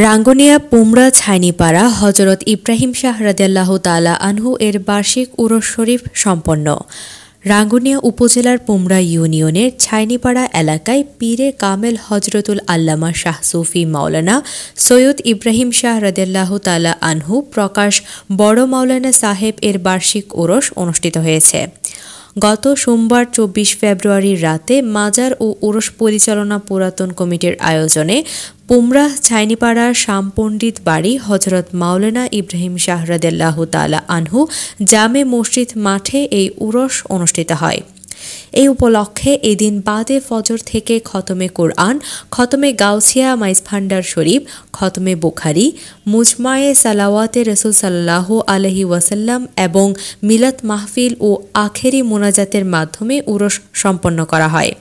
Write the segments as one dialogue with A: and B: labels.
A: রাঙ্গুনিয়া পুমরা ছাইনিপাড়া হযরত ইব্রাহিম শাহ রাদিয়াল্লাহু তাআলা আনহু এর বার্ষিক উরস শরীফ সম্পন্ন। রাঙ্গুনিয়া উপজেলার পুমরা ইউনিয়নের ছাইনিপাড়া এলাকায় পীরে কামেল হজরতুল আল্লামা শাহ সুফি মাওলানা সৈয়দ ইব্রাহিম শাহ রাদিয়াল্লাহু তাআলা আনহু প্রকাশ বড় মাওলানা সাহেব এর বার্ষিক উরস অনুষ্ঠিত হয়েছে। গত সোমবার ২৪ ফেব্রুয়ারির রাতে মাজার ও উরস পরিচালনা পুরাতন কমিটির আয়োজনে পুমরা ছাইনিপাড়ার শামপণ্ডিত বাড়ি হযরত মাওলানা ইব্রাহিম শাহ রাদিয়াল্লাহু তাআলা আনহু জামে মসজিদ মাঠে এই উরস অনুষ্ঠিত হয়। এই উপলক্ষে এদিন বাদে ফজর থেকে খতমে কুরআন, খতমে গাউছিয়া মাইজভান্ডার শরীফ, খতমে বুখারী, মুজমায়ে সালাওয়াতে রাসূল সাল্লাল্লাহু আলাইহি ওয়াসাল্লাম এবং মিলাদ মাহফিল ও আখেরি মোনাজাতের মাধ্যমে উরস সম্পন্ন করা হয়।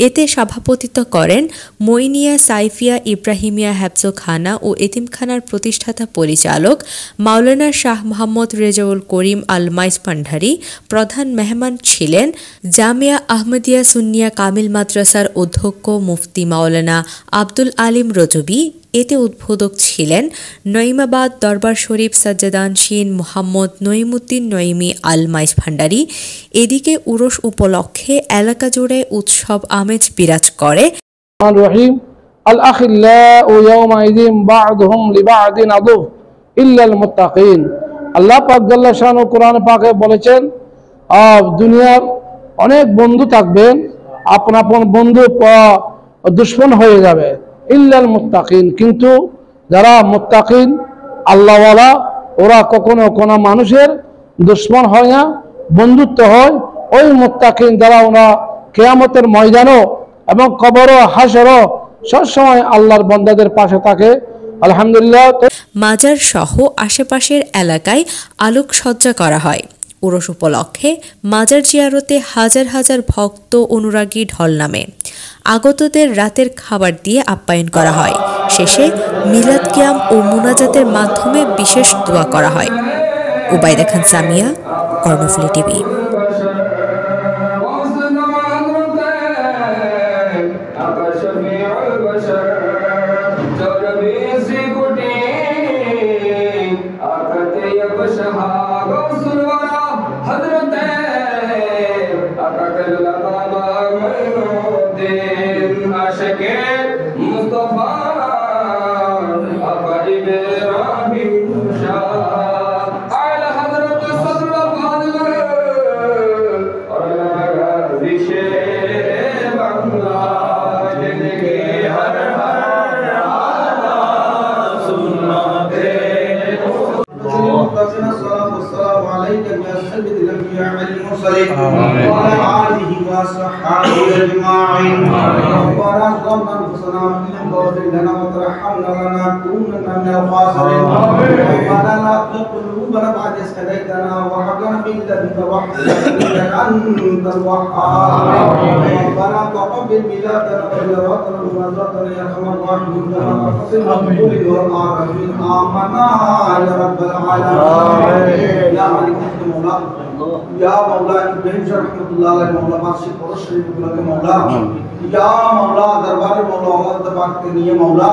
A: এতে সভাপতিত্ব করেন মইনিয়া সাইফিয়া ইব্রাহিমিয়া হেফজখানা ও এতিমখানার প্রতিষ্ঠাতা পরিচালক মাওলানা শাহ মোহাম্মদ রেজাউল করিম আল মাইজভান্ডারী। প্রধান মেহমান ছিলেন জামিয়া আহমদিয়া সুন্নিয়া কামিল মাদ্রাসার অধ্যক্ষ মুফতি মাওলানা আব্দুল আলিম রজবী। এতে উদ্বোধক ছিলেন নঈমাবাদ দরবার শরীফ সাজ্জাদানশীন মোহাম্মদ নঈমুদ্দিন নঈমী আল মাইজভান্ডারী। এদিকে উরস উপলক্ষে এলাকা জুড়ে উৎসব আমেজ বিরাজ করে।
B: আল আখিল্লাউ ইয়াওমাইযিন বা'দুহুম লিবা'দিন আদুব ইল্লাল মুত্তাকিন। আল্লাহ পাক জাল্লা শানহু কোরআন পাকে বলেছেন, দুনিয়ার অনেক বন্ধু থাকবেন, আপন আপন বন্ধু দুশমন হয়ে যাবে, ইল্লাল মুত্তাকিন, কিন্তু যারা মুত্তাকিন আল্লাহওয়ালা ওরা কখনো কোনো মানুষের দুশমন হয় না, বন্ধুত্ব হয়। ওই মুত্তাকিন যারা ওরা কিয়ামতের ময়দানও এবং কবরও হাসরও সবসময় আল্লাহর বান্দাদের পাশে থাকে। আলহামদুলিল্লাহ।
A: মাজার সহ আশেপাশের এলাকায় আলোকসজ্জা করা হয়। উরস উপলক্ষে মাজার জিয়ারতে হাজার হাজার ভক্ত অনুরাগী ঢল নামে। আগতদের রাতের খাবার দিয়ে আপ্যায়ন করা হয়। শেষে মিলাদ কিয়াম ও মুনাজাতের মাধ্যমে বিশেষ দোয়া করা হয়। উবাইদা খান সামিয়া, কর্ণফুলী টিভি।
C: या मौला इब्राहिम शाह रहमतुल्लाह अलैहि मौला बादशाह कुरैश शरीफ के मौला, या मौला दरबार मौला अहमद पाक के लिए मौला,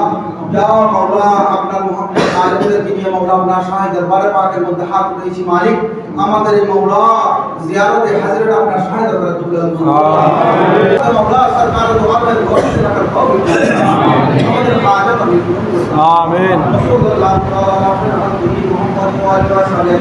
C: या मौला अपना मोहम्मद आलिमদের के लिए मौला अपना शाह दरबार पाकेর মধ্যে হাত উঠাইছি মালিক, আমাদের এই মৌলা জিয়ারতে হাজরত আপনার শাহ দরবারে তুলে আনবেন। আমিন। মৌলা সরকার দোয়া করে ঘোষণা রাখার কবুল করুন। আমাদের হাজত আমি পূরণ করুন। আমিন। সাল্লাল্লাহু আলাইহি ওয়া সাল্লাম।